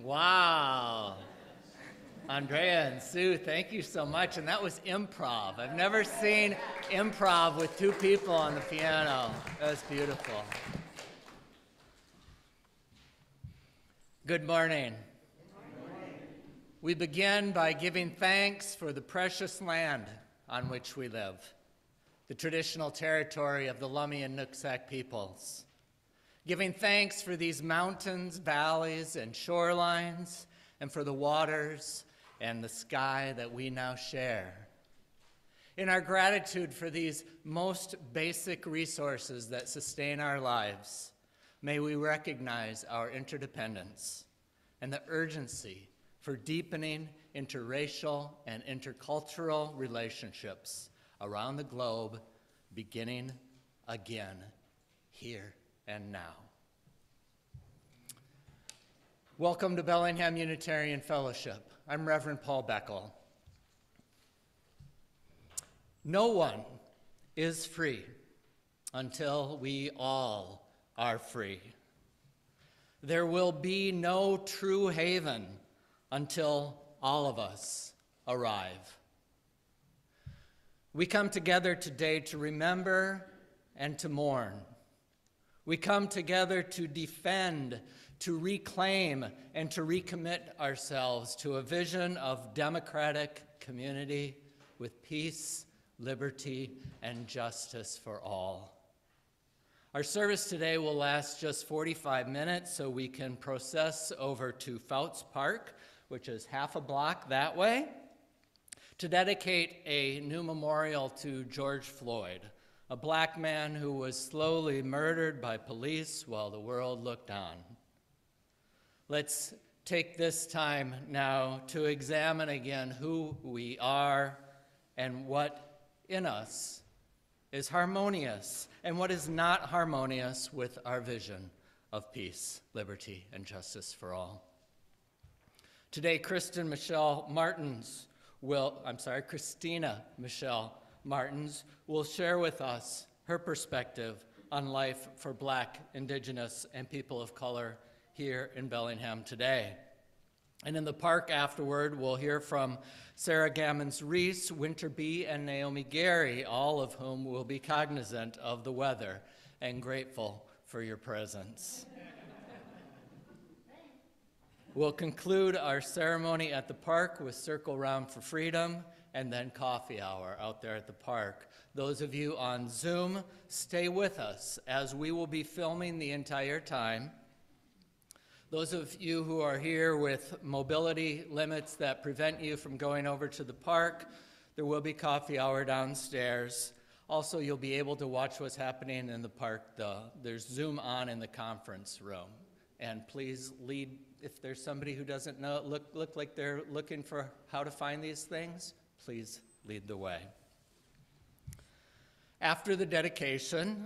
Wow. Andrea and Sue, thank you so much. And that was improv. I've never seen improv with two people on the piano. That was beautiful. Good morning. We begin by giving thanks for the precious land on which we live, the traditional territory of the Lummi and Nooksack peoples. Giving thanks for these mountains, valleys, and shorelines, and for the waters and the sky that we now share. In our gratitude for these most basic resources that sustain our lives, may we recognize our interdependence and the urgency for deepening interracial and intercultural relationships around the globe, beginning again, here and now. Welcome to Bellingham Unitarian Fellowship. I'm Reverend Paul Beckel. No one is free until we all are free. There will be no true haven until all of us arrive. We come together today to remember and to mourn. We come together to defend, to reclaim, and to recommit ourselves to a vision of democratic community with peace, liberty, and justice for all. Our service today will last just 45 minutes, so we can process over to Fouts Park, which is half a block that way, to dedicate a new memorial to George Floyd, a black man who was slowly murdered by police while the world looked on. Let's take this time now to examine again who we are and what in us is harmonious and what is not harmonious with our vision of peace, liberty, and justice for all. Today, Christina Michelle Martins will share with us her perspective on life for Black, Indigenous, and people of color here in Bellingham today. And in the park afterward, we'll hear from Sarah Gammons-Reese, Winter B., and Naomi Gary, all of whom will be cognizant of the weather and grateful for your presence. We'll conclude our ceremony at the park with Circle Round for Freedom and then coffee hour out there at the park. Those of you on Zoom, stay with us as we will be filming the entire time. Those of you who are here with mobility limits that prevent you from going over to the park, there will be coffee hour downstairs. Also, you'll be able to watch what's happening in the park. There's Zoom on in the conference room. And please lead, if there's somebody who doesn't know, look like they're looking for how to find these things, please lead the way. After the dedication,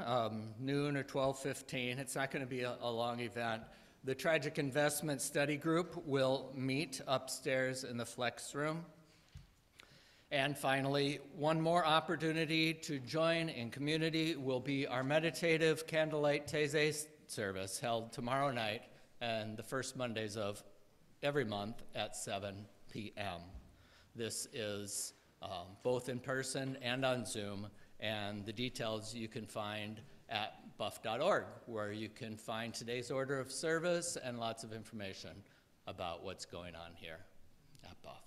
noon or 12:15, it's not going to be a long event, the Tragic Investment Study Group will meet upstairs in the Flex Room. And finally, one more opportunity to join in community will be our meditative candlelight Taizé service held tomorrow night and the first Mondays of every month at 7 p.m. This is both in person and on Zoom, and the details you can find at buff.org, where you can find today's order of service and lots of information about what's going on here at Buff.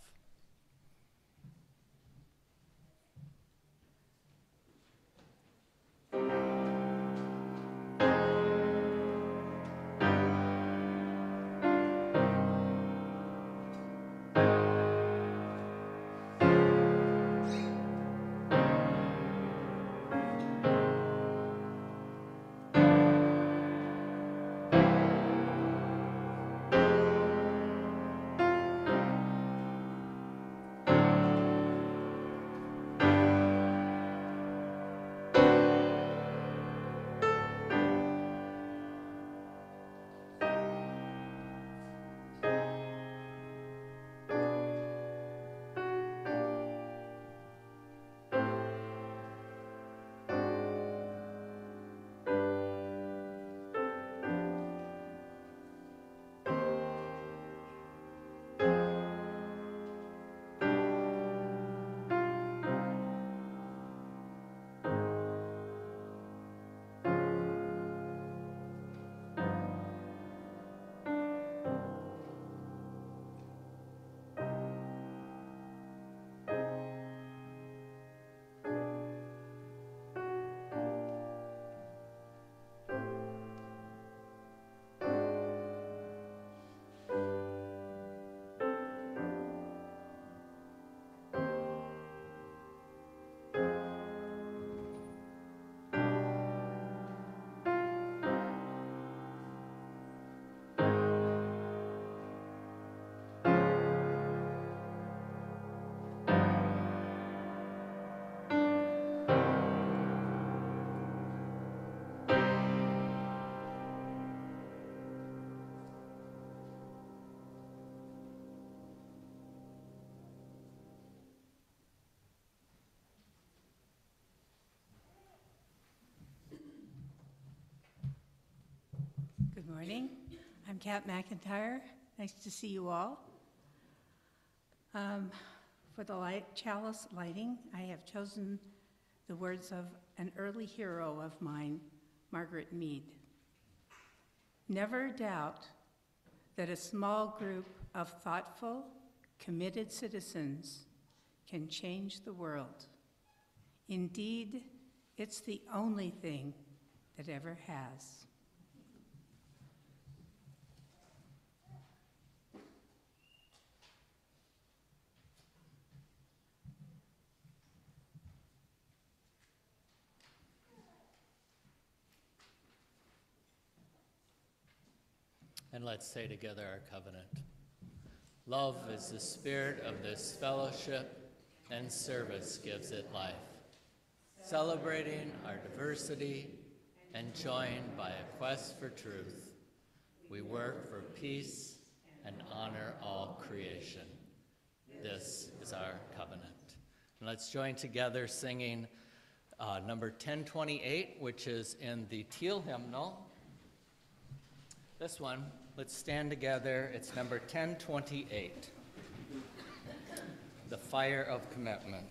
Good morning. I'm Kat McIntyre. Nice to see you all. For the chalice lighting, I have chosen the words of an early hero of mine, Margaret Mead. Never doubt that a small group of thoughtful, committed citizens can change the world. Indeed, it's the only thing that ever has. And let's say together our covenant. Love is the spirit of this fellowship, and service gives it life. Celebrating our diversity and joined by a quest for truth, we work for peace and honor all creation. This is our covenant. And let's join together singing number 1028, which is in the teal hymnal. This one, let's stand together. It's number 1028, The Fire of Commitment.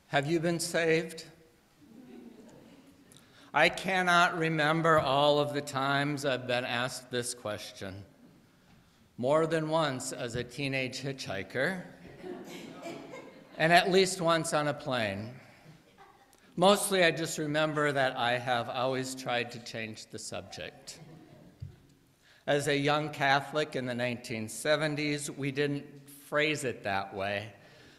Have you been saved? I cannot remember all of the times I've been asked this question. More than once as a teenage hitchhiker, and at least once on a plane. Mostly I just remember that I have always tried to change the subject. As a young Catholic in the 1970s, we didn't phrase it that way,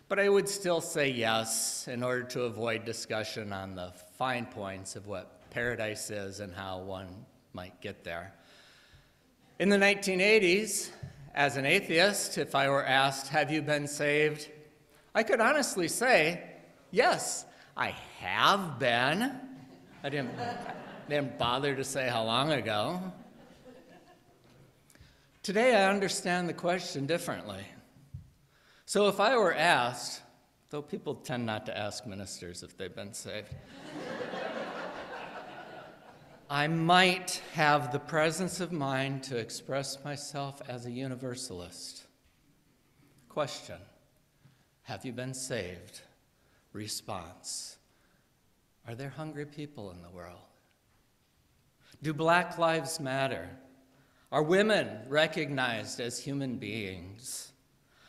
but I would still say yes in order to avoid discussion on the fine points of what paradise is and how one might get there. In the 1980s, as an atheist, if I were asked, have you been saved? I could honestly say, yes, I have been. I didn't bother to say how long ago. Today I understand the question differently. So if I were asked, though people tend not to ask ministers if they've been saved, I might have the presence of mind to express myself as a universalist. Question: have you been saved? Response: are there hungry people in the world? Do Black lives matter? Are women recognized as human beings?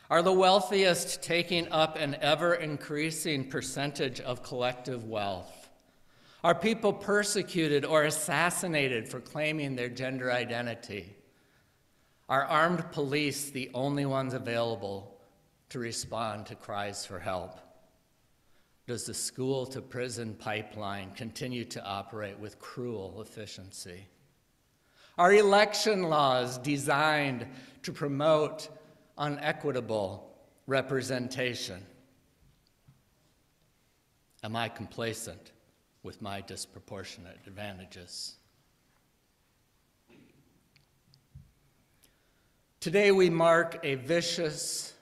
Are the wealthiest taking up an ever-increasing percentage of collective wealth? Are people persecuted or assassinated for claiming their gender identity? Are armed police the only ones available to respond to cries for help? Does the school-to-prison pipeline continue to operate with cruel efficiency? Are election laws designed to promote unequitable representation? Am I complacent with my disproportionate advantages? Today we mark a vicious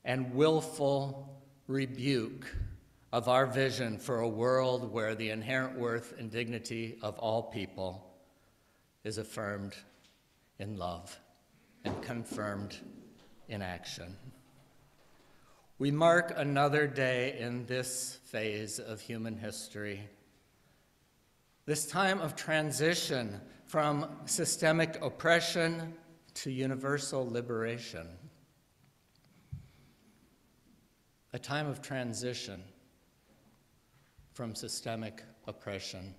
and willful rebuke of our vision for a world where the inherent worth and dignity of all people is affirmed in love and confirmed in action. We mark another day in this phase of human history, this time of transition from systemic oppression to universal liberation. A time of transition from systemic oppression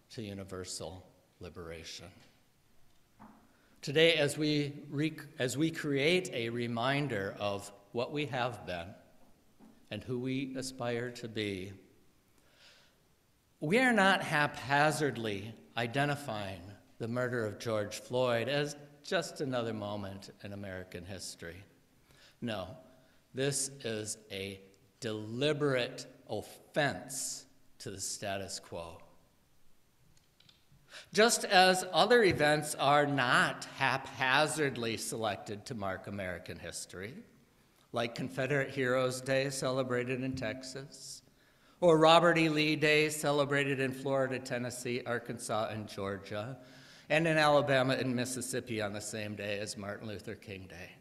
to universal liberation. Today, as we create a reminder of what we have been and who we aspire to be, we are not haphazardly identifying the murder of George Floyd as just another moment in American history. No, this is a deliberate offense to the status quo. Just as other events are not haphazardly selected to mark American history, like Confederate Heroes Day celebrated in Texas, or Robert E. Lee Day celebrated in Florida, Tennessee, Arkansas, and Georgia, and in Alabama and Mississippi on the same day as Martin Luther King Day.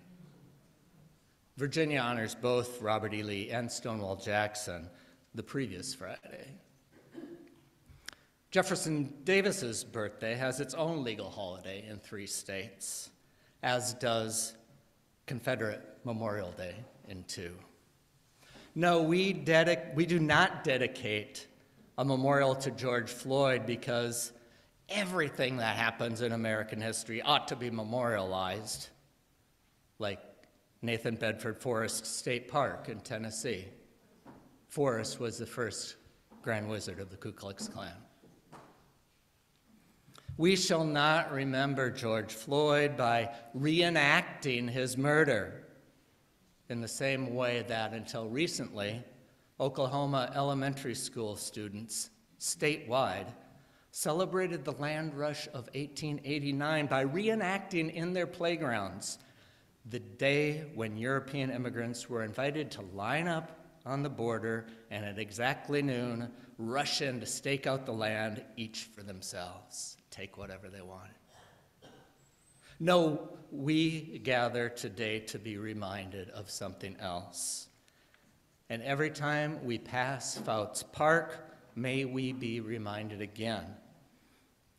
Virginia honors both Robert E. Lee and Stonewall Jackson the previous Friday. Jefferson Davis's birthday has its own legal holiday in 3 states, as does Confederate Memorial Day in 2. No, we do not dedicate a memorial to George Floyd because everything that happens in American history ought to be memorialized, like Nathan Bedford Forrest State Park in Tennessee. Forrest was the first Grand Wizard of the Ku Klux Klan. We shall not remember George Floyd by reenacting his murder in the same way that, until recently, Oklahoma elementary school students statewide celebrated the land rush of 1889 by reenacting in their playgrounds the day when European immigrants were invited to line up on the border and at exactly noon rush in to stake out the land, each for themselves, take whatever they wanted. No, we gather today to be reminded of something else. And every time we pass Fouts Park, may we be reminded again.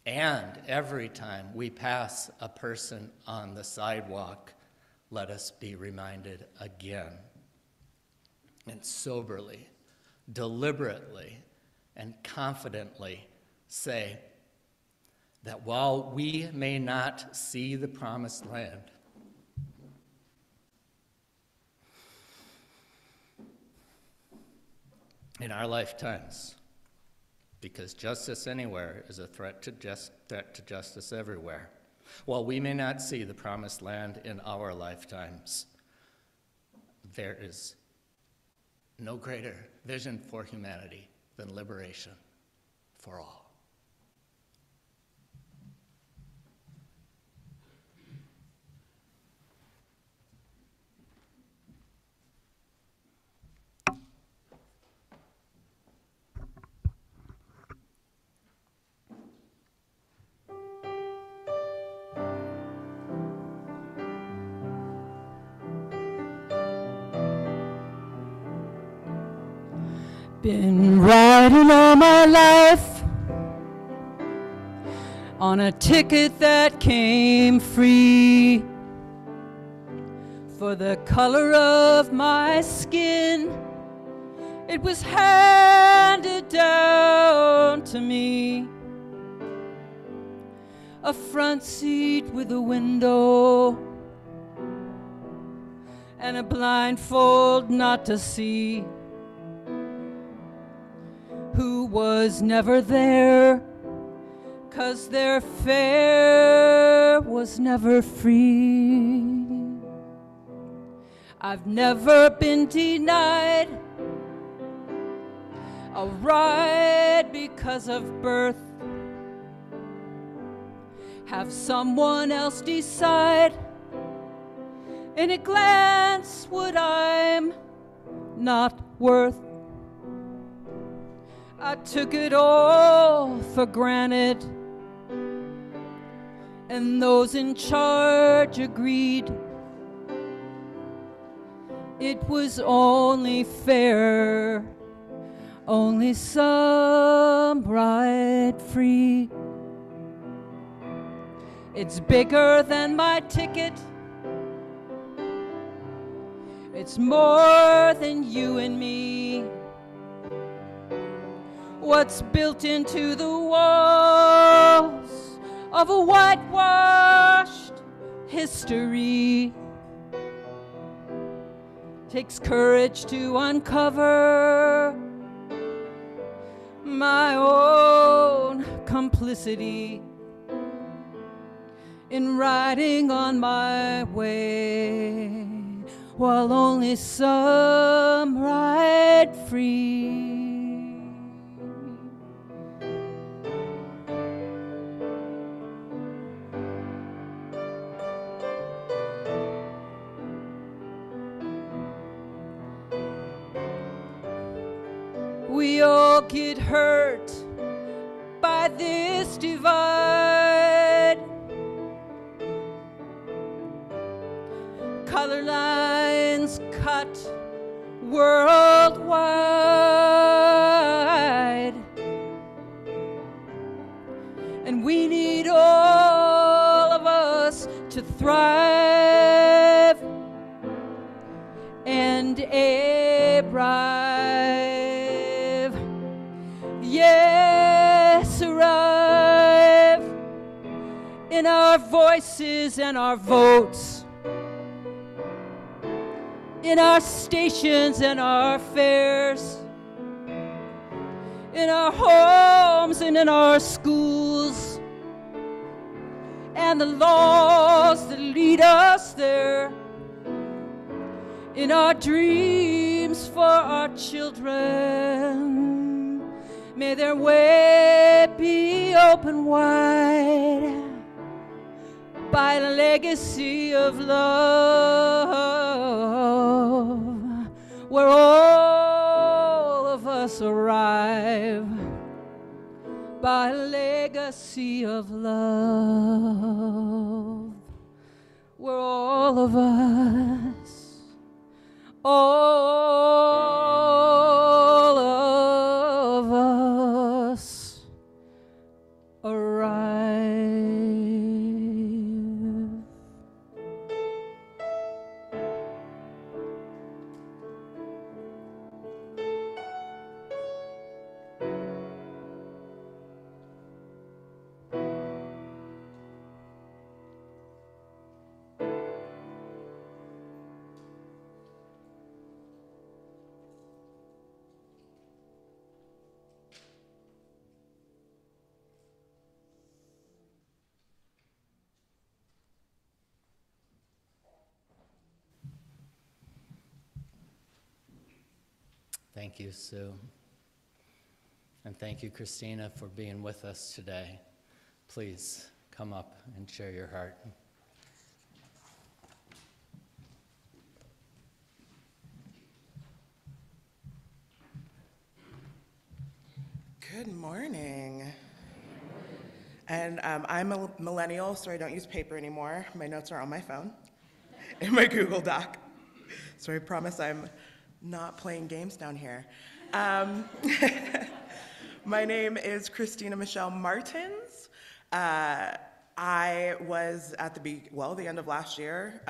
And every time we pass a person on the sidewalk, let us be reminded again. And soberly, deliberately, and confidently say that while we may not see the promised land, in our lifetimes, because justice anywhere is a threat to justice everywhere. While we may not see the promised land in our lifetimes, there is no greater vision for humanity than liberation for all. Been riding all my life on a ticket that came free. For the color of my skin, it was handed down to me. A front seat with a window and a blindfold not to see. Who was never there, 'cause their fare was never free. I've never been denied a ride because of birth. Have someone else decide in a glance what I'm not worth. I took it all for granted, and those in charge agreed. It was only fair, only some ride free. It's bigger than my ticket. It's more than you and me. What's built into the walls of a whitewashed history takes courage to uncover my own complicity in riding on my way, while only some ride free. We all get hurt by this divide. Color lines cut worldwide, and we need all of us to thrive and arrive. Yes, arrive in our voices and our votes, in our stations and our fares, in our homes and in our schools, and the laws that lead us there, in our dreams for our children. May their way be open wide by a legacy of love, where all of us arrive by a legacy of love, where all of us, all us arrive. Thank you, Sue. And thank you, Christina, for being with us today. Please come up and share your heart. Good morning. And I'm a millennial, so I don't use paper anymore. My notes are on my phone in my Google Doc. So I promise I'm not playing games down here. My name is Christina Michelle Martins. I was at the end of last year,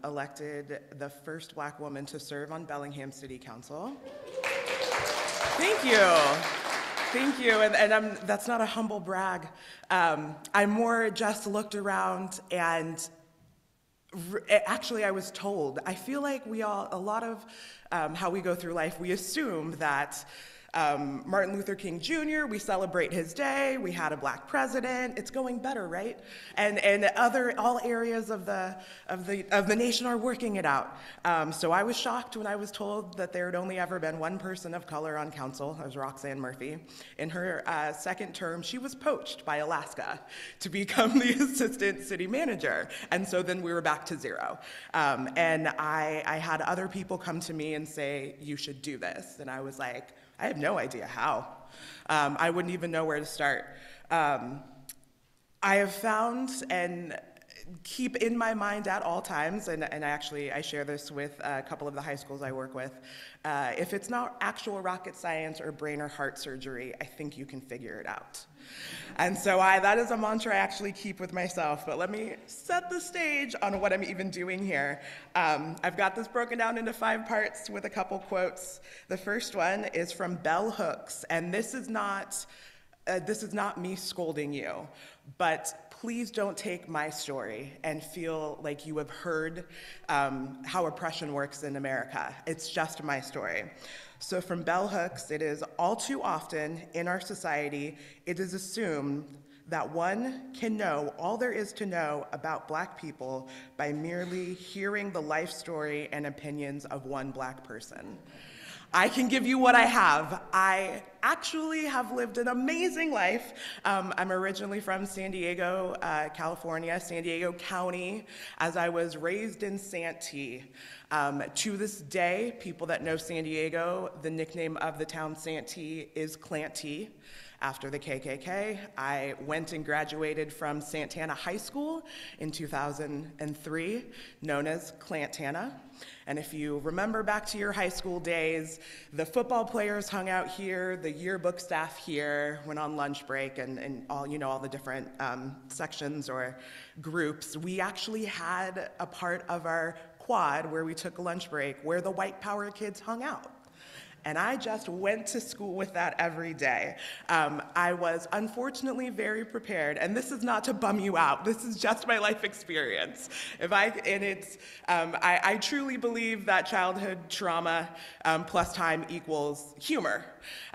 elected the first Black woman to serve on Bellingham City Council. Thank you. Thank you, and that's not a humble brag. I more just looked around and actually I was told, I feel like a lot of how we go through life, we assume that Martin Luther King Jr., we celebrate his day, we had a Black president, it's going better, right? And all areas of the nation are working it out. So I was shocked when I was told that there had only ever been one person of color on council. That was Roxanne Murphy. In her second term, she was poached by Alaska to become the assistant city manager. And so then we were back to zero. And I had other people come to me and say, you should do this. And I was like, I have no idea how. I wouldn't even know where to start. I have found and keep in my mind at all times, and I share this with a couple of the high schools I work with, if it's not actual rocket science or brain or heart surgery, I think you can figure it out. And so that is a mantra I actually keep with myself, but let me set the stage on what I'm even doing here. I've got this broken down into 5 parts with a couple quotes. The first one is from Bell Hooks, and this is not me scolding you, but please don't take my story and feel like you have heard how oppression works in America. It's just my story. So from Bell Hooks, it is all too often in our society, it is assumed that one can know all there is to know about Black people by merely hearing the life story and opinions of one Black person. I can give you what I have. I actually have lived an amazing life. I'm originally from San Diego, California, San Diego County, as I was raised in Santee. To this day, people that know San Diego, the nickname of the town Santee is Clantee. After the KKK, I went and graduated from Santana High School in 2003, known as Clantana. And if you remember back to your high school days, the football players hung out here, the yearbook staff here, went on lunch break, and all the different sections or groups. We actually had a part of our quad where we took a lunch break where the white power kids hung out. And I just went to school with that every day. I was unfortunately very prepared, and this is not to bum you out. This is just my life experience. I truly believe that childhood trauma plus time equals humor.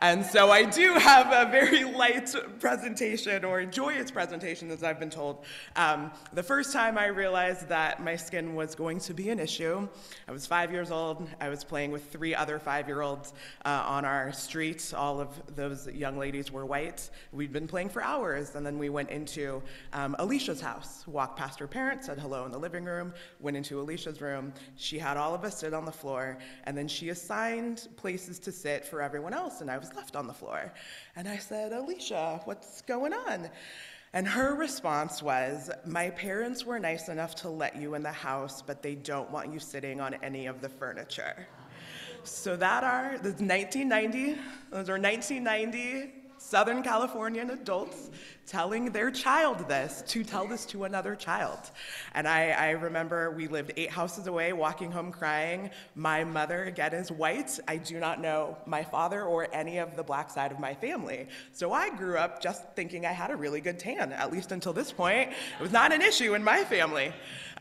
And so I do have a very light presentation, or joyous presentation, as I've been told. The first time I realized that my skin was going to be an issue, I was 5 years old. I was playing with 3 other 5-year-olds on our street. All of those young ladies were white. We'd been playing for hours, and then we went into Alicia's house, walked past her parents, said hello in the living room, went into Alicia's room. She had all of us sit on the floor, and then she assigned places to sit for everyone else, and I was left on the floor. And I said, Alicia, what's going on? And her response was, my parents were nice enough to let you in the house, but they don't want you sitting on any of the furniture. So those are 1990 Southern Californian adults telling their child this, to tell this to another child. And I remember we lived 8 houses away, walking home crying. My mother, again, is white. I do not know my father or any of the black side of my family. So I grew up just thinking I had a really good tan, at least until this point. It was not an issue in my family.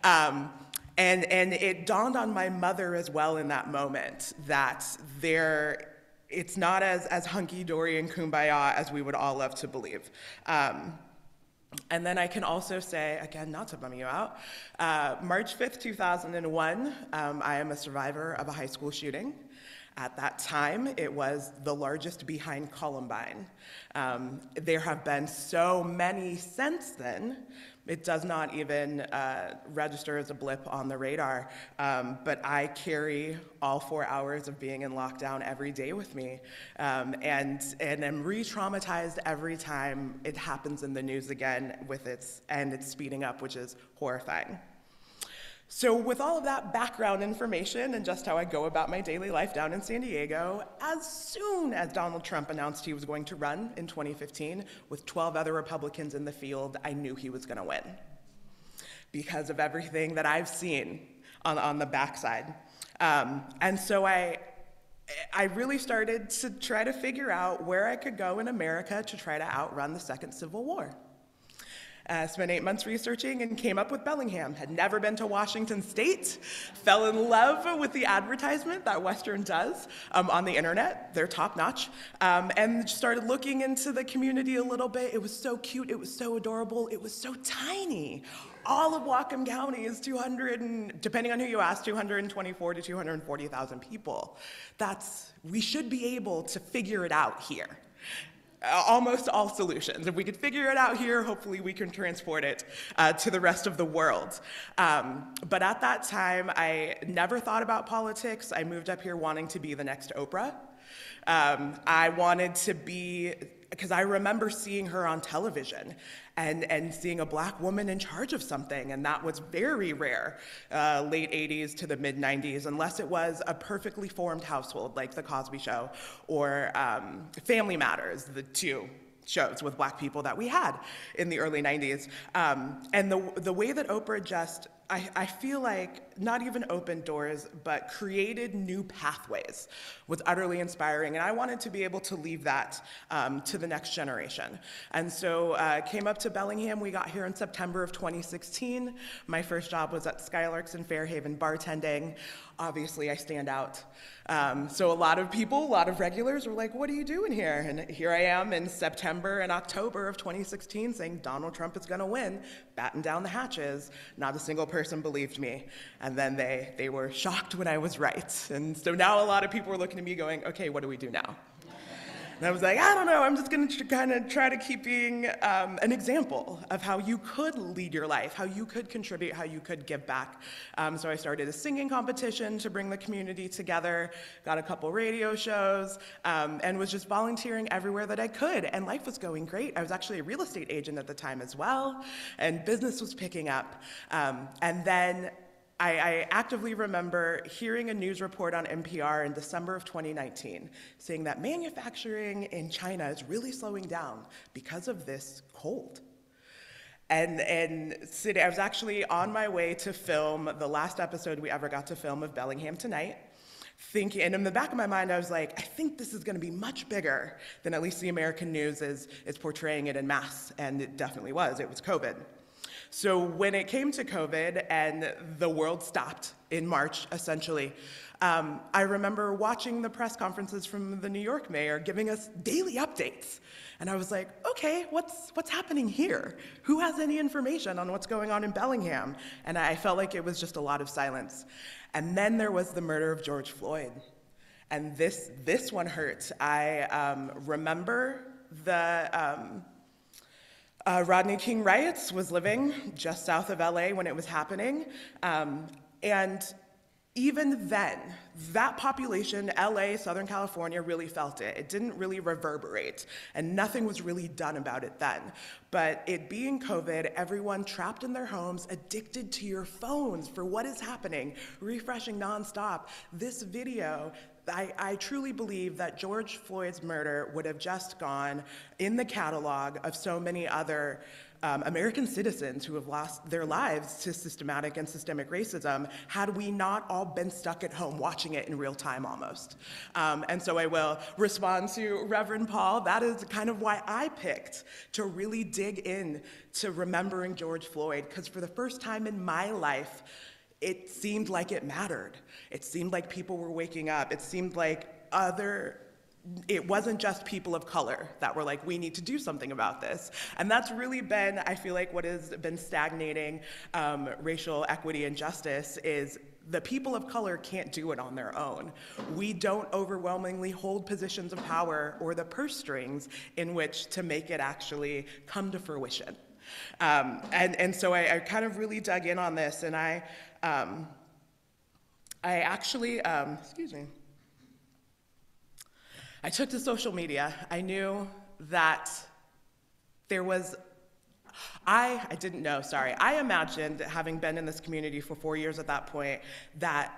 And it dawned on my mother as well in that moment that it's not as hunky-dory and kumbaya as we would all love to believe. And then I can also say, again, not to bum you out, March 5th, 2001, I am a survivor of a high school shooting. At that time, it was the largest behind Columbine. There have been so many since then. It does not even register as a blip on the radar, but I carry all 4 hours of being in lockdown every day with me, and am re-traumatized every time it happens in the news again and it's speeding up, which is horrifying. So with all of that background information and just how I go about my daily life down in San Diego, as soon as Donald Trump announced he was going to run in 2015 with 12 other Republicans in the field, I knew he was going to win because of everything that I've seen on the backside. And so I really started to try to figure out where I could go in America to try to outrun the Second Civil War. Spent 8 months researching and came up with Bellingham. Had never been to Washington State, fell in love with the advertisement that Western does on the internet. They're top notch. And started looking into the community a little bit. It was so cute, it was so adorable, it was so tiny. All of Whatcom County is 200, and depending on who you ask, 224 to 240,000 people. We should be able to figure it out here. Almost all solutions. If we could figure it out here, hopefully we can transport it to the rest of the world. But at that time, I never thought about politics. I moved up here wanting to be the next Oprah. I wanted to be, because I remember seeing her on television and seeing a black woman in charge of something, and that was very rare, late 80s to the mid 90s, unless it was a perfectly formed household like The Cosby Show or Family Matters, the 2 shows with black people that we had in the early 90s. And the way that Oprah just, I feel like not even opened doors, but created new pathways was utterly inspiring. And I wanted to be able to leave that to the next generation. And so came up to Bellingham. We got here in September of 2016. My first job was at Skylarks in Fairhaven bartending. Obviously, I stand out. So a lot of people, a lot of regulars were like, what are you doing here? And here I am in September and October of 2016 saying Donald Trump is gonna win, batten down the hatches. Not a single person believed me. And then they were shocked when I was right. And so now a lot of people are looking at me going, okay, what do we do now? And I was like, I don't know, I'm just gonna kind of try to keep being an example of how you could lead your life, how you could contribute, how you could give back. So I started a singing competition to bring the community together, got a couple radio shows, and was just volunteering everywhere that I could. And life was going great. I was actually a real estate agent at the time as well, and business was picking up. And then I actively remember hearing a news report on NPR in December of 2019 saying that manufacturing in China is really slowing down because of this cold. And I was actually on my way to film the last episode we ever got to film of Bellingham Tonight, thinking, and in the back of my mind I was like, I think this is gonna be much bigger than at least the American news is portraying it en masse, and it definitely was. It was COVID. So when it came to COVID and the world stopped in March, essentially, I remember watching the press conferences from the New York mayor giving us daily updates. And I was like, okay, what's happening here? Who has any information on what's going on in Bellingham? And I felt like it was just a lot of silence. And then there was the murder of George Floyd. And this one hurt. I remember the Rodney King riots, was living just south of LA when it was happening. And even then, that population, LA, Southern California, really felt it. It didn't really reverberate, and nothing was really done about it then. But it being COVID, everyone trapped in their homes, addicted to your phones for what is happening, refreshing nonstop. This video I truly believe that George Floyd's murder would have just gone in the catalog of so many other American citizens who have lost their lives to systematic and systemic racism had we not all been stuck at home watching it in real time almost. And so I will respond to Reverend Paul. That is kind of why I picked to really dig in to remembering George Floyd, because for the first time in my life, it seemed like it mattered. It seemed like people were waking up. It seemed like it wasn't just people of color that were like, we need to do something about this. And that's really been, I feel like, what has been stagnating racial equity and justice is the people of color can't do it on their own. We don't overwhelmingly hold positions of power or the purse strings in which to make it actually come to fruition. And so I kind of really dug in on this, and I actually, excuse me, I took to social media. I knew that there was, I didn't know, sorry. I imagined, having been in this community for 4 years at that point, that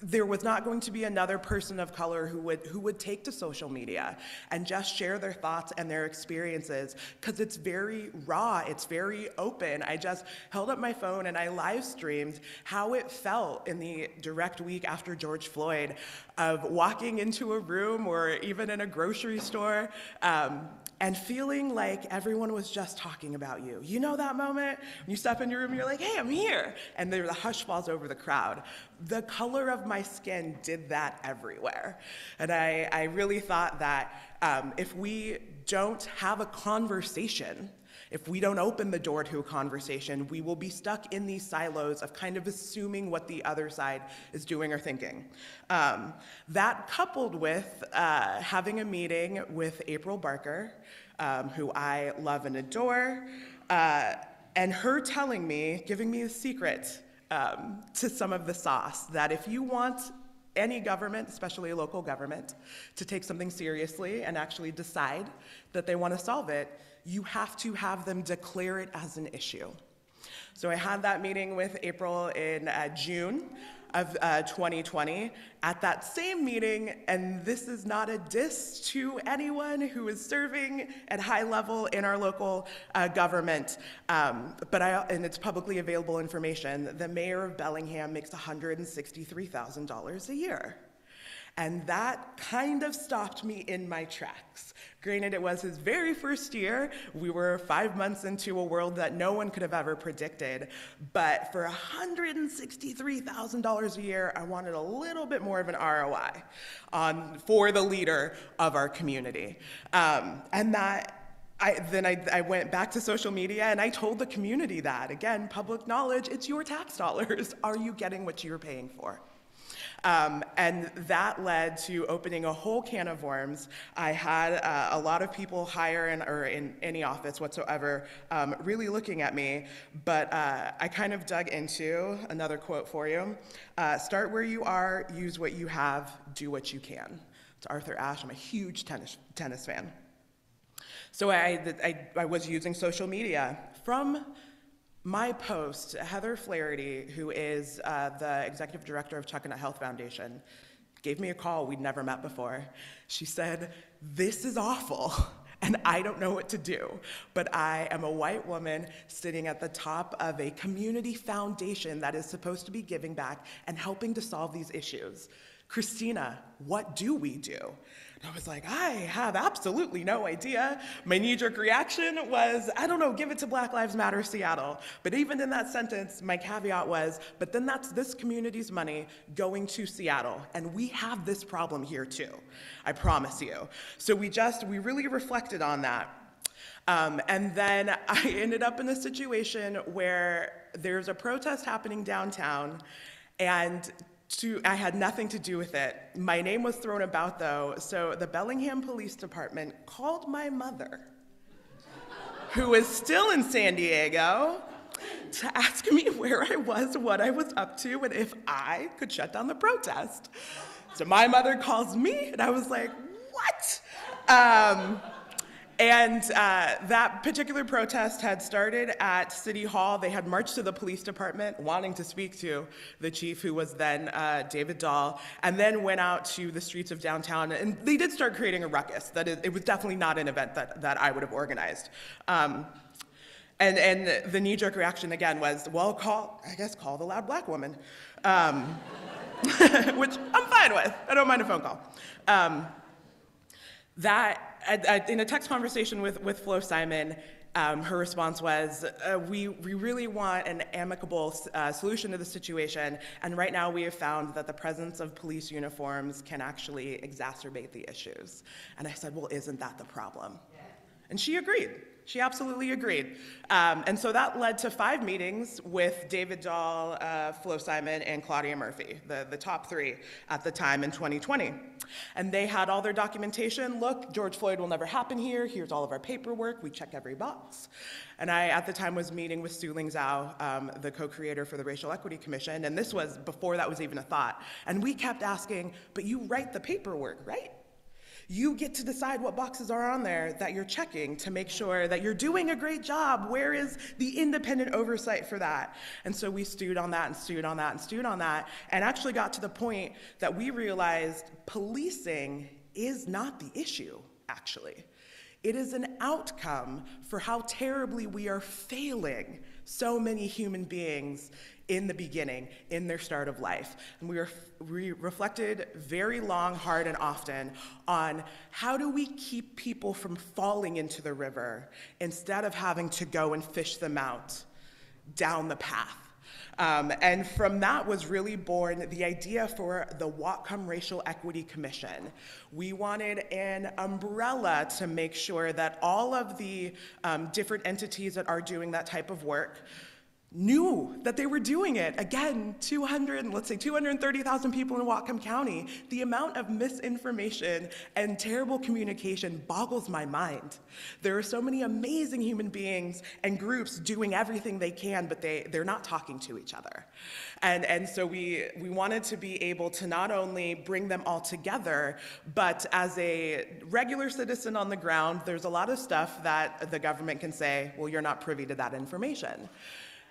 there was not going to be another person of color who would take to social media and just share their thoughts and their experiences, because it's very raw, it's very open. I just held up my phone and I live streamed how it felt in the direct week after George Floyd of walking into a room or even in a grocery store and feeling like everyone was just talking about you. You know that moment when you step in your room and you're like, hey, I'm here, and the hush falls over the crowd. The color of my skin did that everywhere. And I really thought that if we don't have a conversation, if we don't open the door to a conversation, we will be stuck in these silos of kind of assuming what the other side is doing or thinking. That coupled with having a meeting with April Barker, who I love and adore, and her telling me, giving me a secret to some of the sauce, that if you want any government, especially a local government, to take something seriously and actually decide that they want to solve it, you have to have them declare it as an issue. So I had that meeting with April in June of 2020. At that same meeting, and this is not a diss to anyone who is serving at high level in our local government, and it's publicly available information, the mayor of Bellingham makes $163,000 a year. And that kind of stopped me in my tracks. Granted, it was his very first year. We were 5 months into a world that no one could have ever predicted. But for $163,000 a year, I wanted a little bit more of an ROI for the leader of our community. And that I went back to social media and I told the community that, again, public knowledge, it's your tax dollars. Are you getting what you're paying for? And that led to opening a whole can of worms. I had a lot of people hire in any office whatsoever really looking at me, but I kind of dug into another quote for you. Start where you are, use what you have, do what you can. It's Arthur Ashe. I'm a huge tennis fan. So I was using social media. From my post, Heather Flaherty, who is the executive director of Chuckanut Health Foundation, gave me a call. We'd never met before. She said, "This is awful, and I don't know what to do, but I am a white woman sitting at the top of a community foundation that is supposed to be giving back and helping to solve these issues. Christina, what do we do?" And I was like, I have absolutely no idea. My knee-jerk reaction was, I don't know, give it to Black Lives Matter Seattle. But even in that sentence, my caveat was, but then that's this community's money going to Seattle. And we have this problem here too, I promise you. So we really reflected on that. And then I ended up in a situation where there's a protest happening downtown, and I had nothing to do with it. My name was thrown about, though, so the Bellingham Police Department called my mother, who is still in San Diego, to ask me where I was, what I was up to, and if I could shut down the protest. So my mother calls me, and I was like, what? And that particular protest had started at City Hall. They had marched to the police department wanting to speak to the chief, who was then David Dahl, and then went out to the streets of downtown. And they did start creating a ruckus. That is, it was definitely not an event that I would have organized. And the knee-jerk reaction, again, was, well, call the loud black woman, which I'm fine with. I don't mind a phone call. In a text conversation with Flo Simon, her response was, we really want an amicable solution to the situation, and right now we have found that the presence of police uniforms can actually exacerbate the issues. And I said, well, isn't that the problem? Yeah. And she agreed. She absolutely agreed. And so that led to 5 meetings with David Dahl, Flo Simon, and Claudia Murphy, the top 3 at the time in 2020. And they had all their documentation. Look, George Floyd will never happen here. Here's all of our paperwork. We check every box. And I, at the time, was meeting with Su Ling Zhao, the co-creator for the Racial Equity Commission, and this was before that was even a thought. And we kept asking, but you write the paperwork, right? You get to decide what boxes are on there that you're checking to make sure that you're doing a great job. Where is the independent oversight for that? And so we stewed on that and stewed on that and stewed on that, and actually got to the point that we realized policing is not the issue, actually. It is an outcome for how terribly we are failing so many human beings in the beginning, in their start of life. And we reflected very long, hard, and often on how do we keep people from falling into the river instead of having to go and fish them out down the path. And from that was really born the idea for the Whatcom Racial Equity Commission. We wanted an umbrella to make sure that all of the different entities that are doing that type of work knew that they were doing it. Again, 230,000 people in Whatcom County. The amount of misinformation and terrible communication boggles my mind. There are so many amazing human beings and groups doing everything they can, but they're not talking to each other. And so we wanted to be able to not only bring them all together, but as a regular citizen on the ground, there's a lot of stuff that the government can say, well, you're not privy to that information.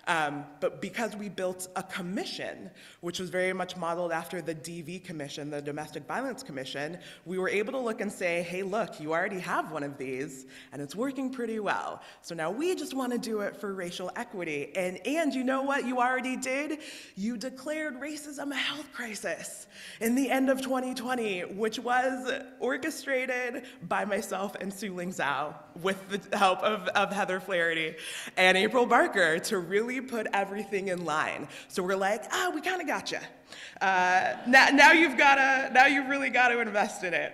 But because we built a commission, which was very much modeled after the DV Commission, the Domestic Violence Commission, we were able to look and say, hey, look, you already have one of these, and it's working pretty well. So now we just want to do it for racial equity. And you know what you already did? You declared racism a health crisis in the end of 2020, which was orchestrated by myself and Su Ling Zhao with the help of Heather Flaherty and April Barker to really put everything in line. So we're like, we kind of got you. Now you've really got to invest in it.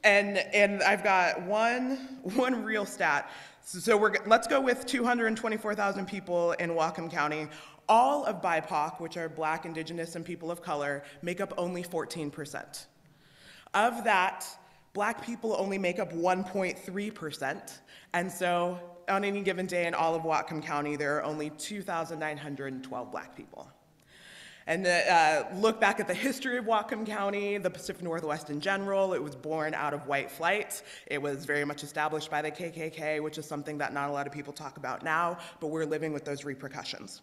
And I've got one real stat. So let's go with 224,000 people in Whatcom County. All of BIPOC, which are Black, Indigenous, and people of color, make up only 14%. Of that, Black people only make up 1.3%, and so on any given day in all of Whatcom County, there are only 2,912 Black people. And look back at the history of Whatcom County, the Pacific Northwest in general. It was born out of white flight. It was very much established by the KKK, which is something that not a lot of people talk about now, but we're living with those repercussions.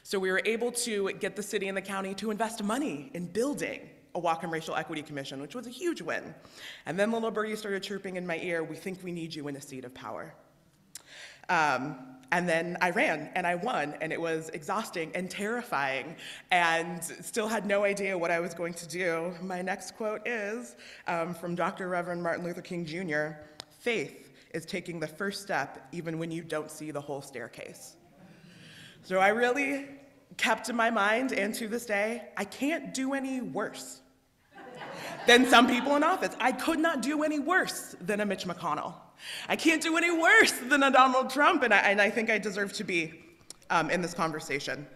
So we were able to get the city and the county to invest money in building a Whatcom Racial Equity Commission, which was a huge win. And then little birdie started chirping in my ear, we think we need you in a seat of power. And then I ran and I won, and it was exhausting and terrifying, and still had no idea what I was going to do. My next quote is from Dr. Reverend Martin Luther King Jr., "Faith is taking the first step even when you don't see the whole staircase." So I really kept in my mind, and to this day, I can't do any worse than some people in office. I could not do any worse than a Mitch McConnell. I can't do any worse than a Donald Trump, and I think I deserve to be in this conversation.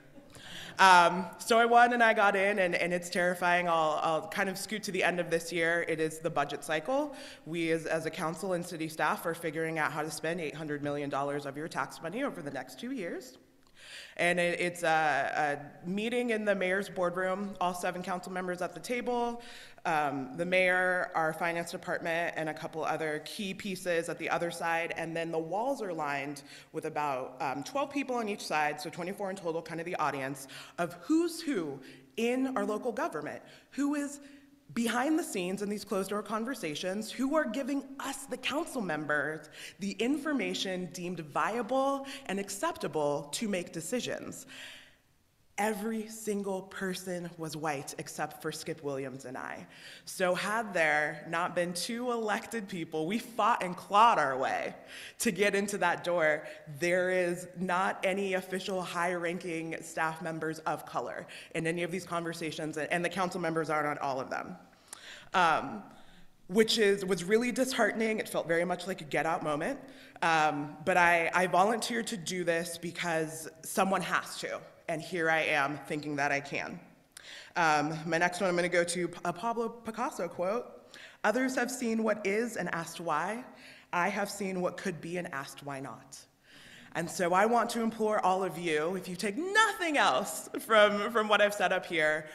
So I won and I got in, and it's terrifying. I'll kind of scoot to the end of this year. It is the budget cycle. We as a council and city staff are figuring out how to spend $800 million of your tax money over the next 2 years. And it's a meeting in the mayor's boardroom, all 7 council members at the table, The mayor, our finance department, and a couple other key pieces at the other side, and then the walls are lined with about 12 people on each side, so 24 in total, kind of the audience, of who's who in our local government, who is behind the scenes in these closed-door conversations, who are giving us, the council members, the information deemed viable and acceptable to make decisions. Every single person was white except for Skip Williams and I. So had there not been 2 elected people, we fought and clawed our way to get into that door. There is not any official high-ranking staff members of color in any of these conversations, and the council members are not all of them. Which was really disheartening. It felt very much like a get out moment. But I volunteered to do this because someone has to. And here I am thinking that I can. My next one, I'm going to go to a Pablo Picasso quote. Others have seen what is and asked why. I have seen what could be and asked why not. And so I want to implore all of you, if you take nothing else from what I've said up here,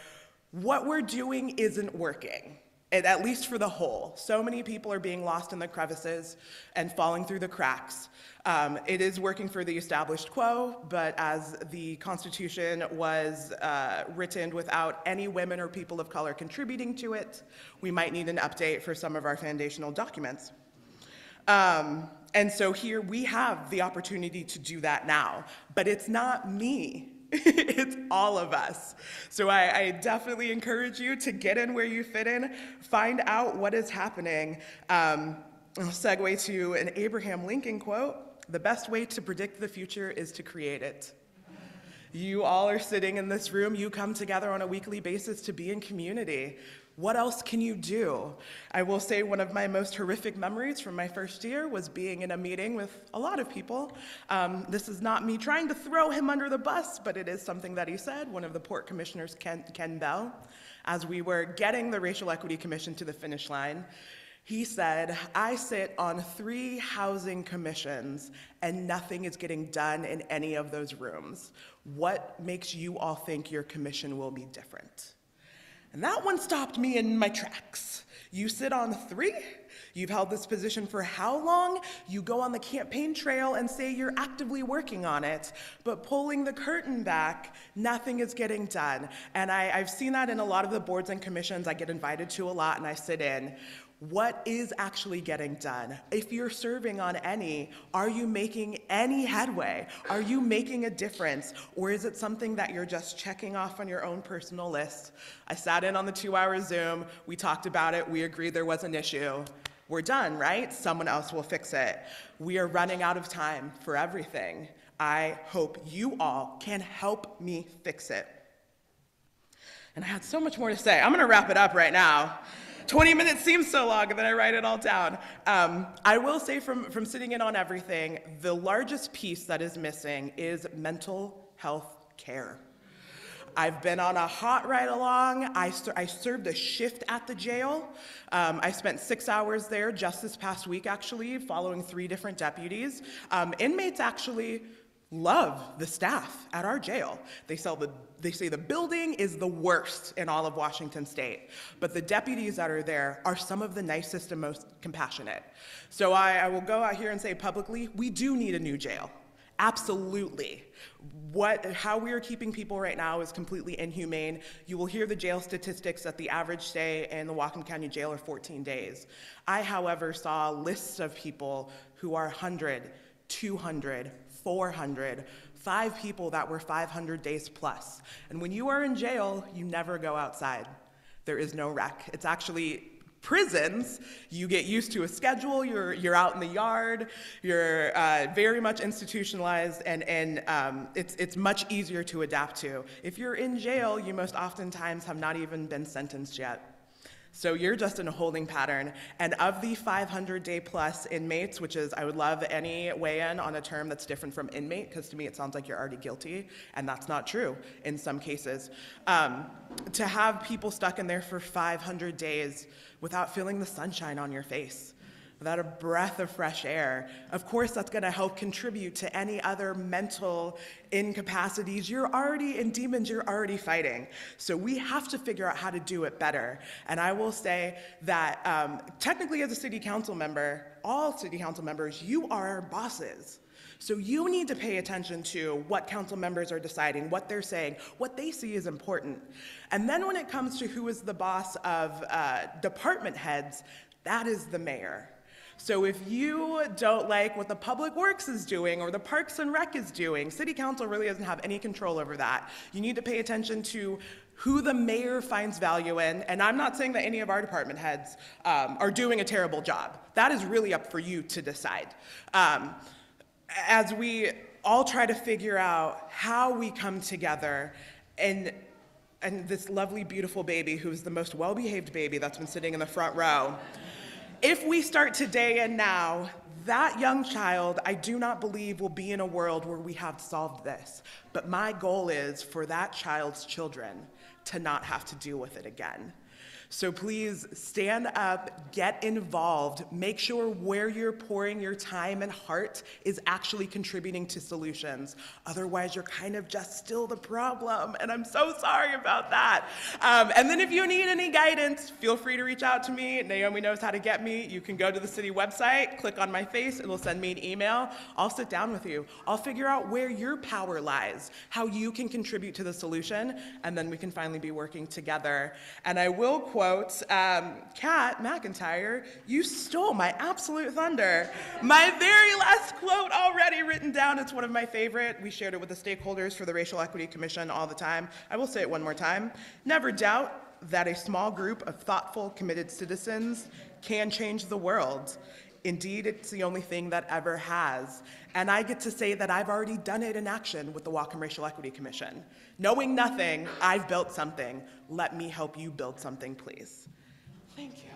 what we're doing isn't working. At least for the whole. So many people are being lost in the crevices and falling through the cracks. It is working for the established quo, but as the Constitution was written without any women or people of color contributing to it, we might need an update for some of our foundational documents. And so here we have the opportunity to do that now, but it's not me. It's all of us. So I definitely encourage you to get in where you fit in, find out what is happening. I'll segue to an Abraham Lincoln quote: "The best way to predict the future is to create it." You all are sitting in this room. You come together on a weekly basis to be in community. What else can you do? I will say one of my most horrific memories from my first year was being in a meeting with a lot of people. This is not me trying to throw him under the bus, but it is something that he said, one of the port commissioners, Ken Bell, as we were getting the Racial Equity Commission to the finish line. He said, "I sit on 3 housing commissions and nothing is getting done in any of those rooms. What makes you all think your commission will be different?" And that one stopped me in my tracks. You sit on 3? You've held this position for how long? You go on the campaign trail and say you're actively working on it, but pulling the curtain back, nothing is getting done. And I've seen that in a lot of the boards and commissions I get invited to a lot and I sit in. What is actually getting done? If you're serving on any, are you making any headway? Are you making a difference? Or is it something that you're just checking off on your own personal list? I sat in on the 2-hour Zoom, we talked about it, we agreed there was an issue. We're done, right? Someone else will fix it. We are running out of time for everything. I hope you all can help me fix it. And I had so much more to say. I'm gonna wrap it up right now. 20 minutes seems so long, and then I write it all down. I will say from sitting in on everything, the largest piece that is missing is mental health care. I've been on a hot ride along. I served a shift at the jail. I spent 6 hours there just this past week, actually, following 3 different deputies. Inmates actually love the staff at our jail. They say the building is the worst in all of Washington State, but the deputies that are there are some of the nicest and most compassionate. So I will go out here and say publicly, we do need a new jail. Absolutely. How we are keeping people right now is completely inhumane. You will hear the jail statistics that the average stay in the Whatcom County Jail are 14 days. I, however, saw lists of people who are 100, 200, 400, 5 people that were 500 days plus. And when you are in jail, you never go outside. There is no rec. It's actually prisons. You get used to a schedule, you're out in the yard, you're very much institutionalized, and it's much easier to adapt to. If you're in jail, you most oftentimes have not even been sentenced yet. So you're just in a holding pattern. And of the 500-day plus inmates, which is, I would love any weigh-in on a term that's different from inmate, because to me it sounds like you're already guilty, and that's not true in some cases. To have people stuck in there for 500 days without feeling the sunshine on your face, without a breath of fresh air. Of course, that's going to help contribute to any other mental incapacities you're already, and demons you're already fighting. So we have to figure out how to do it better. And I will say that technically as a city council member, all city council members, you are our bosses. So you need to pay attention to what council members are deciding, what they're saying, what they see is important. And then when it comes to who is the boss of department heads, that is the mayor. So if you don't like what the Public Works is doing or the Parks and Rec is doing, City Council really doesn't have any control over that. You need to pay attention to who the mayor finds value in, and I'm not saying that any of our department heads are doing a terrible job. That is really up for you to decide. As we all try to figure out how we come together and this lovely, beautiful baby who's the most well-behaved baby that's been sitting in the front row, if we start today and now, that young child, I do not believe, will be in a world where we have solved this. But my goal is for that child's children to not have to deal with it again. So please stand up, get involved, make sure where you're pouring your time and heart is actually contributing to solutions. Otherwise, you're kind of just still the problem, and I'm so sorry about that. And then if you need any guidance, feel free to reach out to me. Naomi knows how to get me. You can go to the city website, click on my face, it'll send me an email. I'll sit down with you. I'll figure out where your power lies, how you can contribute to the solution, and then we can finally be working together. And I will quote Kat McIntyre, you stole my absolute thunder. My very last quote already written down. It's one of my favorite. We shared it with the stakeholders for the Racial Equity Commission all the time. I will say it one more time. Never doubt that a small group of thoughtful, committed citizens can change the world. Indeed, it's the only thing that ever has. And I get to say that I've already done it in action with the Whatcom Racial Equity Commission. Knowing nothing, I've built something. Let me help you build something, please. Thank you.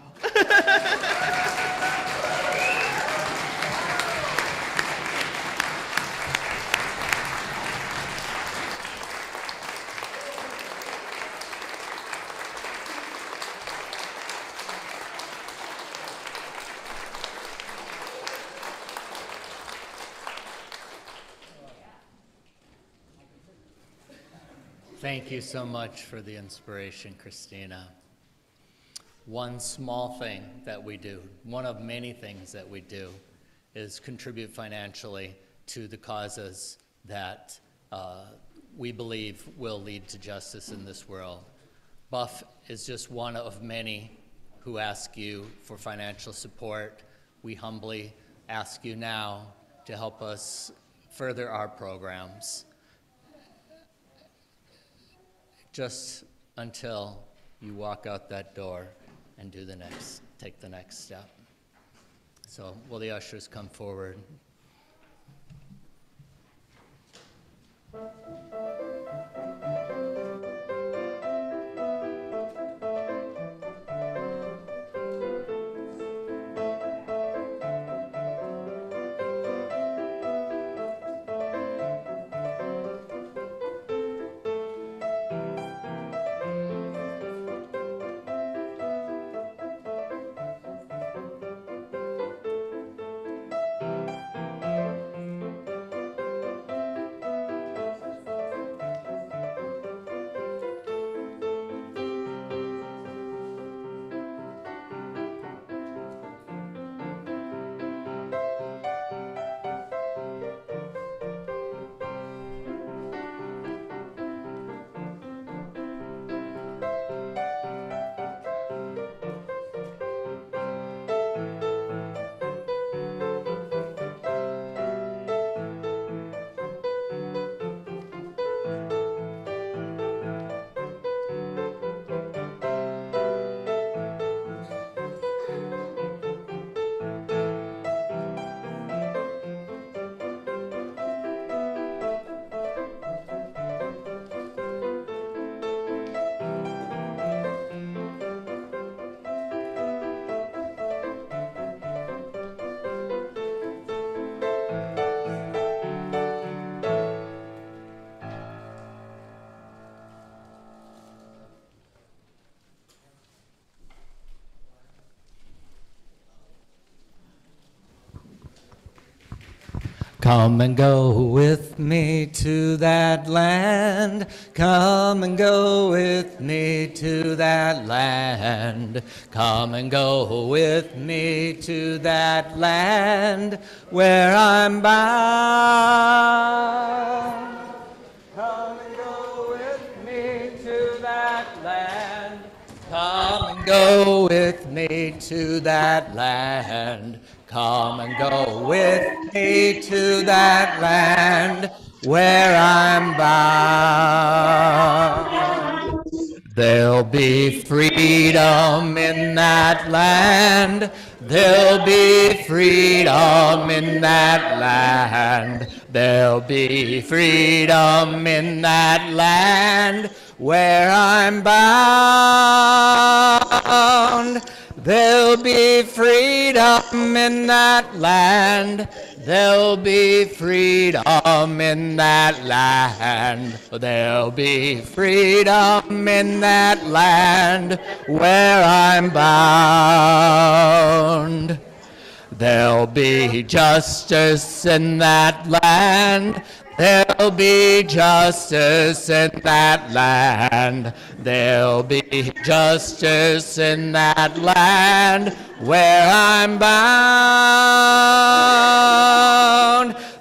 Thank you so much for the inspiration, Christina. One small thing that we do, one of many things that we do, is contribute financially to the causes that we believe will lead to justice in this world. Buff is just one of many who ask you for financial support. We humbly ask you now to help us further our programs, just until you walk out that door and take the next step. So will the ushers come forward? Come and go with me to that land. Come and go with me to that land. Come and go with me to that land where I'm bound. Come and go with me to that land. Come and go with me to that land. Come and go with me to that land where I'm bound. There'll be freedom in that land. There'll be freedom in that land. There'll be freedom in that land where I'm bound. There'll be freedom in that land. There'll be freedom in that land. There'll be freedom in that land where I'm bound. There'll be justice in that land. There'll be justice in that land. There'll be justice in that land where I'm bound.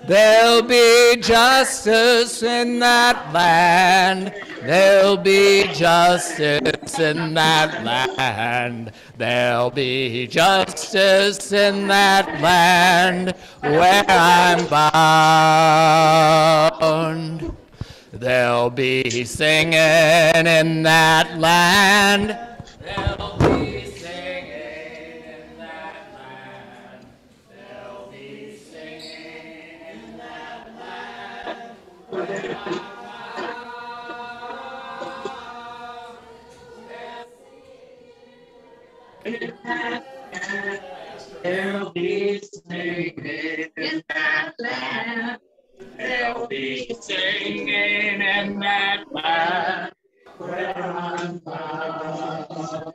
There'll be justice in that land. There'll be justice in that land. There'll be justice in that land where I'm bound. There'll be singing in that land. There'll be singing in that land. There'll be singing in that land where I'm bound. There'll be singing in that land. There'll be singing in that land where I'm bound.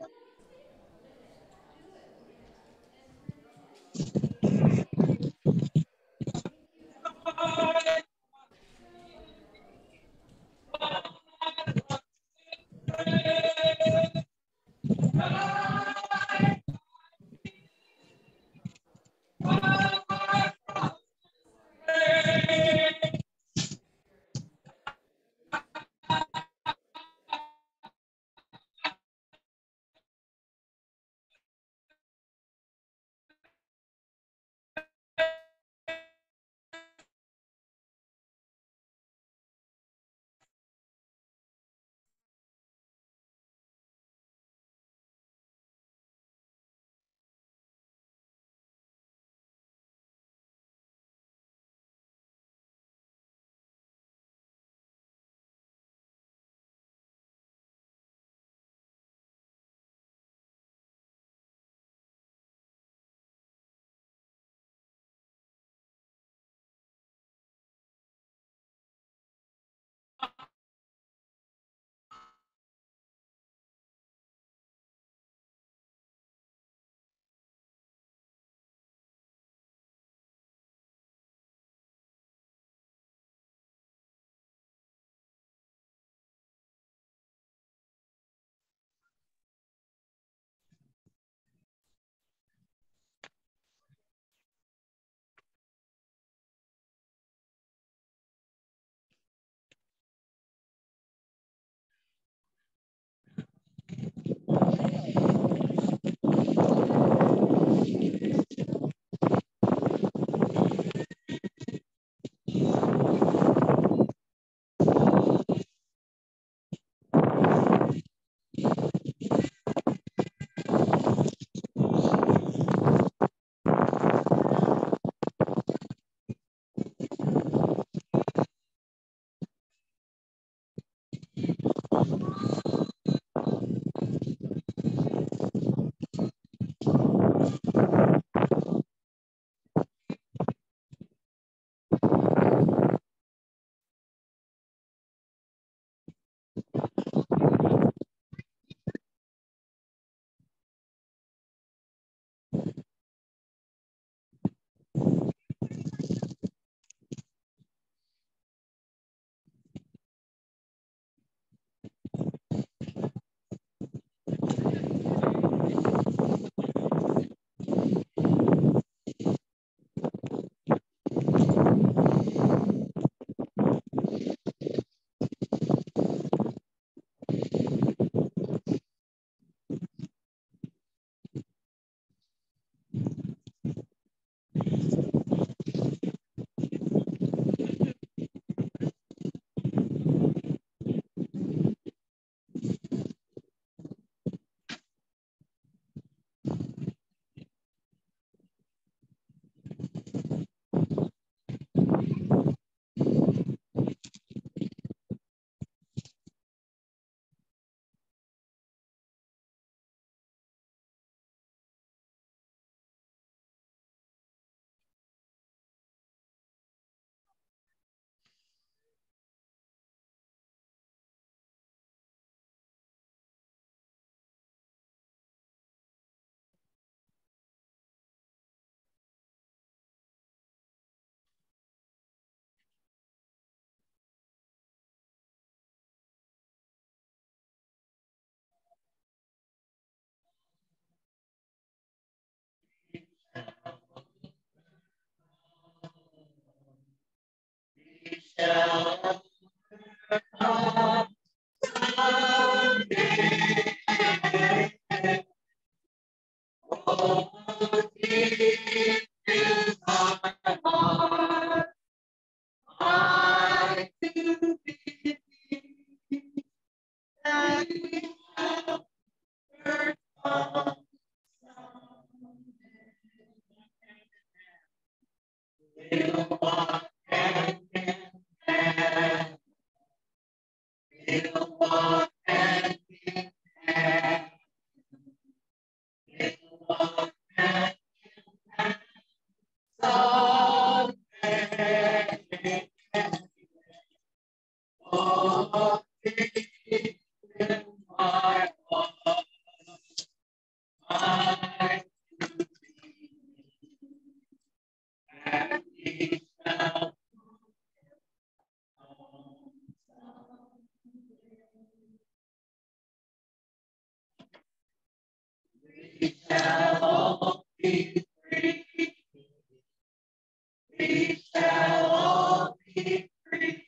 We shall all be free.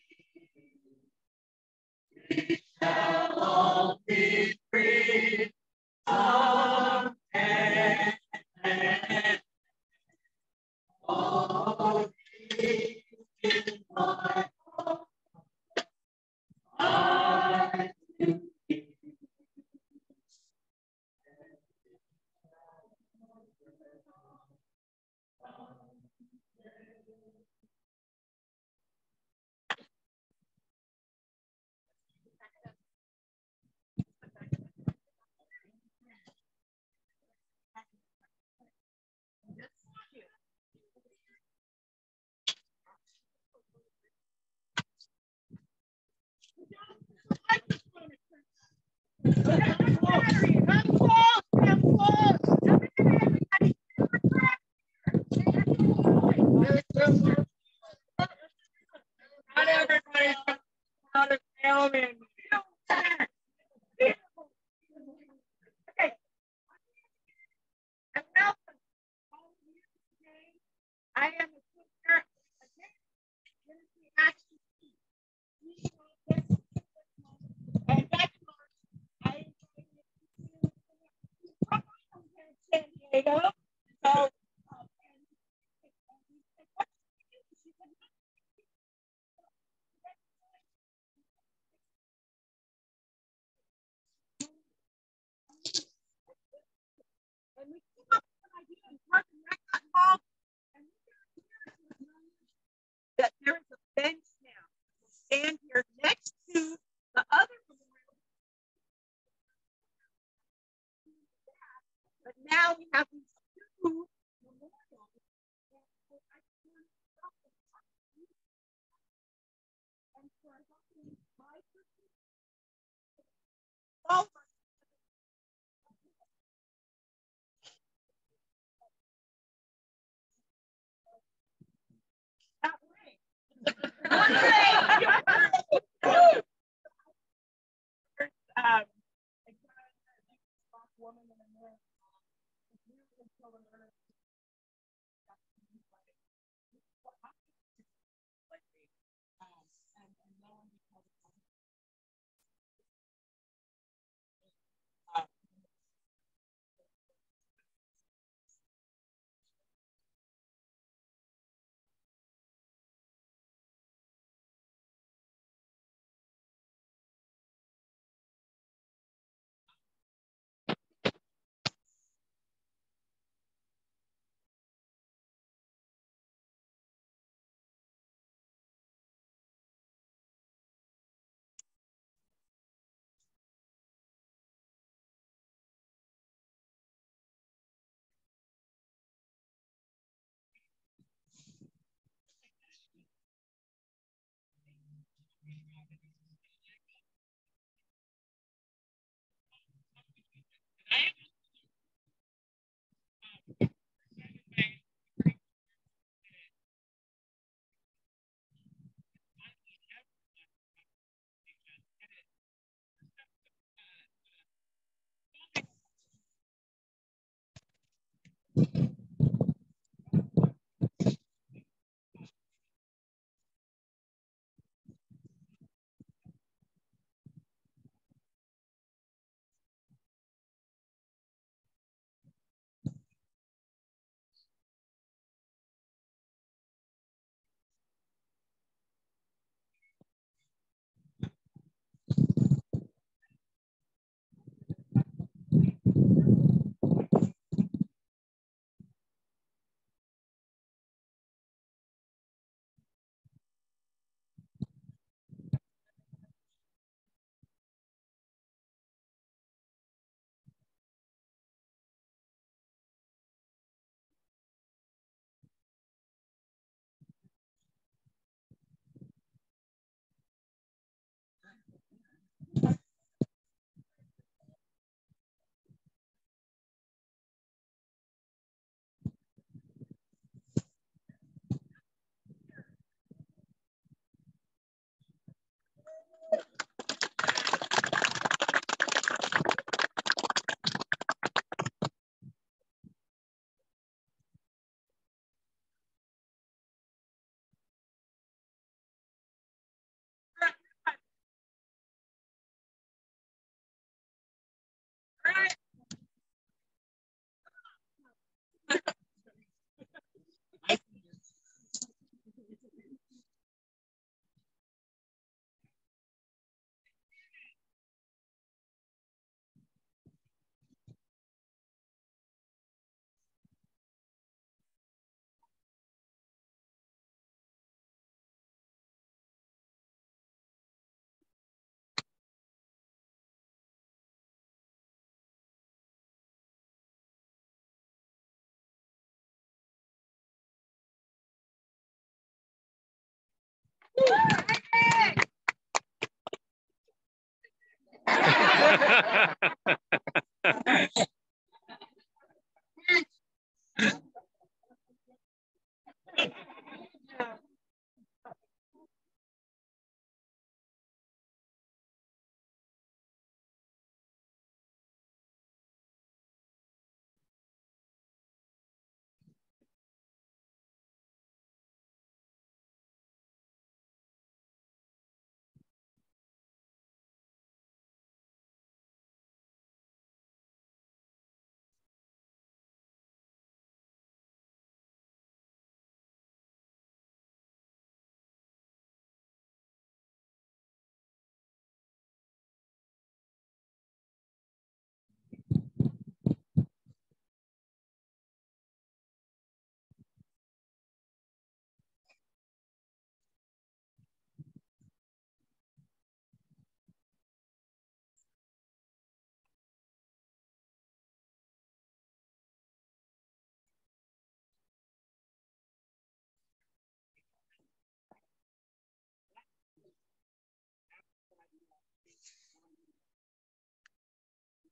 We shall all be free. Amen. Oh, peace in my heart. Not everybody comes out of town and okay. And welcome all of you today. I am a sister Ministry Action and that's I from San Diego. So and we came up with an idea and working right involved and that there is a bench now. Stand here next to the other memorial. But now we have these two memorials. And so I want my all that way. Woman in America.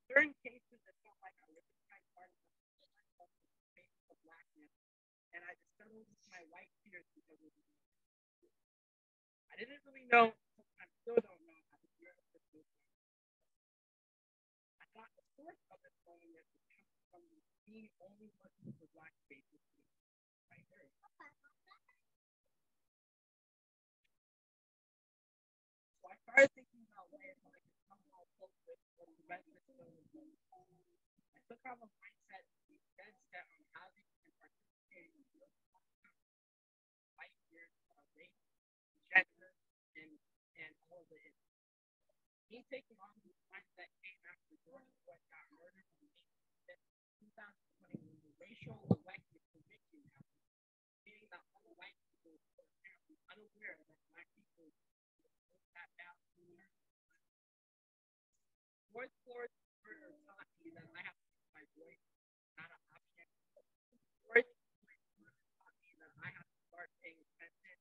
Certain cases that felt like I was kind of part of the face of blackness, and I discovered my white tears because of it. I didn't really know, I still don't know how to deal with this. I thought the source of this loneliness was coming from being only looking for black faces. Right there. So I started thinking about ways that I could somehow cope with or prevent this loneliness. I took on the mindset to be dead set on housing and participating in the white years of race, gender, and all of it. Me taking on this mindset came after George Floyd got murdered on May 2020 when the racial elected conviction happened, meaning that all the white people were apparently unaware that black people that down. George Floyd's murder taught me that I have to use my voice, not an option. George Floyd's murder taught me that I have to start paying attention.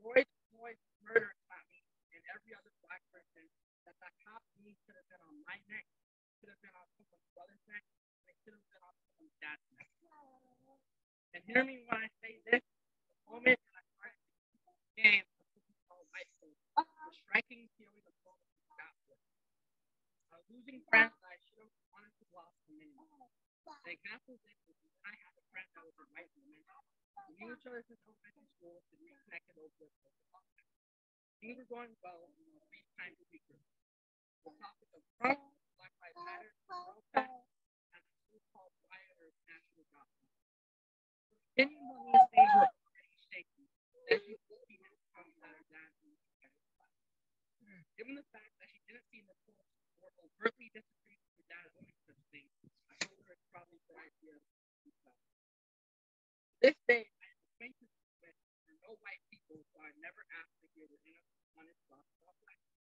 George Floyd's murder taught me and every other black person that that cop knee could have been on my neck, could have been on someone's brother's neck, and it could have been on someone's dad's neck. And hear me when I say this, the moment that I started the game of football high school, the striking feeling of loneliness got worse. I was losing friends that I should have wanted to lose for many. An example of this is when I had a friend that was a white woman. We knew each other since elementary school and reconnected over the phone. Things were going well and we were FaceTime to be good. The topic of Trump, Black Lives Matter, protest, and the so-called riot or national gospel. Opinions on these things were already shaky, as you could see in the comments that are dad and given the fact that she didn't see the post or overtly disagree with her dad owning such things, I told her it's probably a good idea to do so. This day, I am acquainted with no white people, so I never asked to hear their honest thoughts about black people.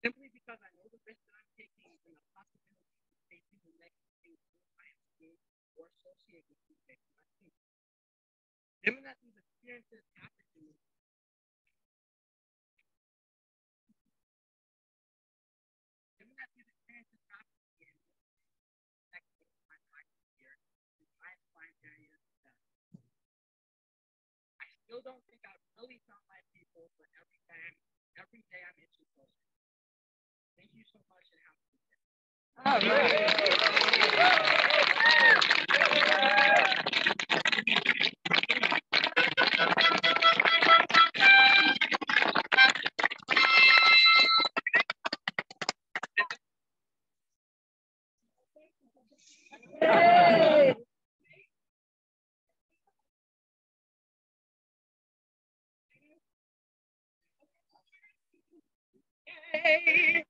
Simply because I know the risk that I'm taking and the possibility of facing the negative things I am seeing or associate with these things I see. Given that these experiences happen to me, I still don't think I've really found my people, but every day I'm itching closer. Thank you so much and have a good day. All right. Yay!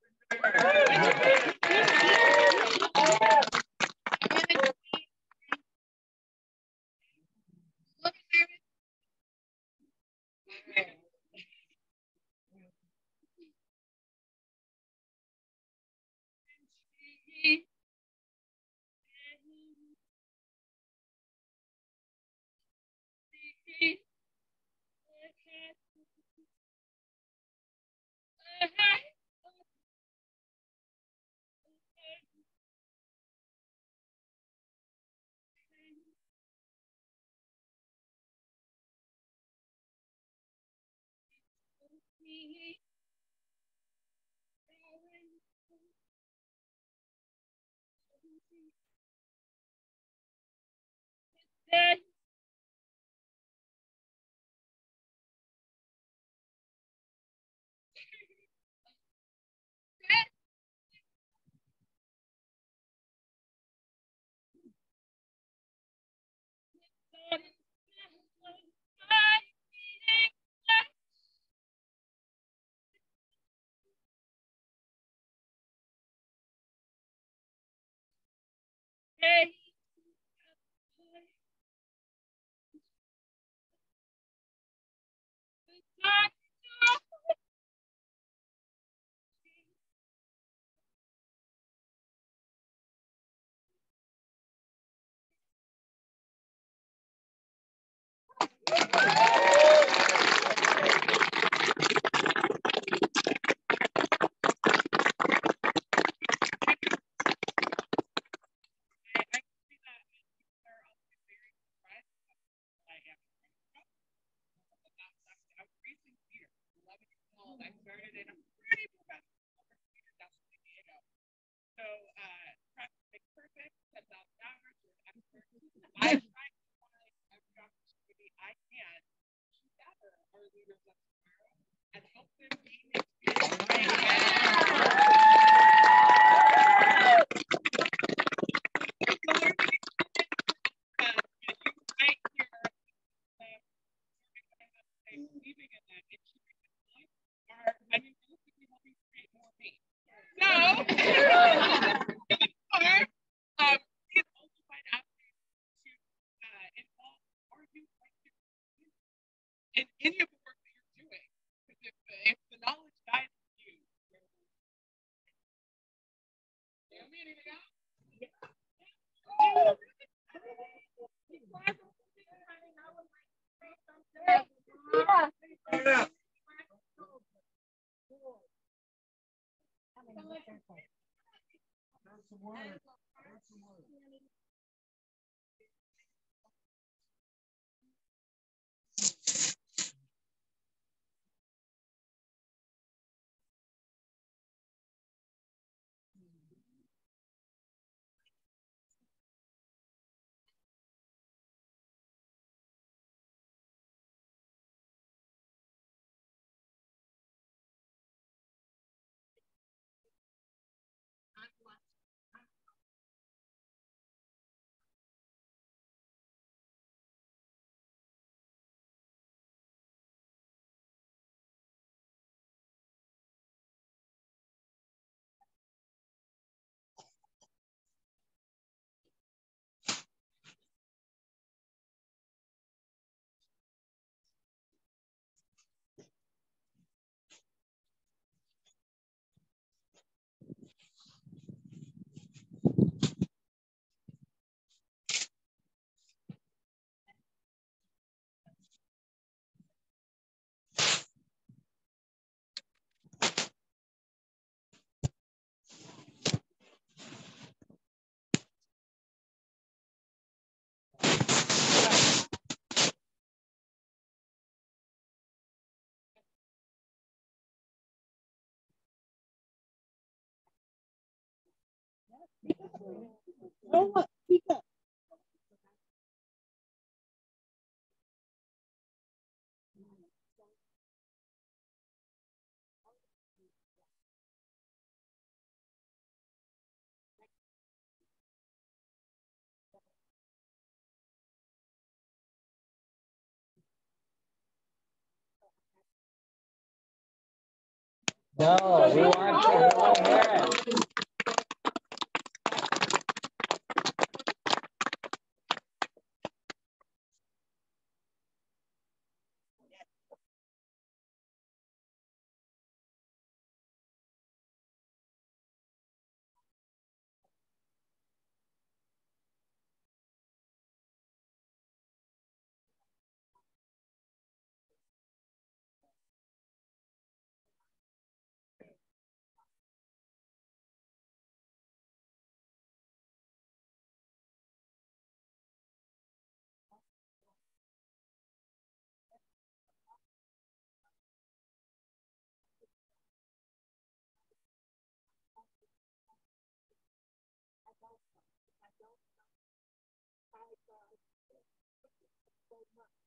No, we want to go ahead. so much.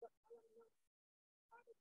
But I don't know how to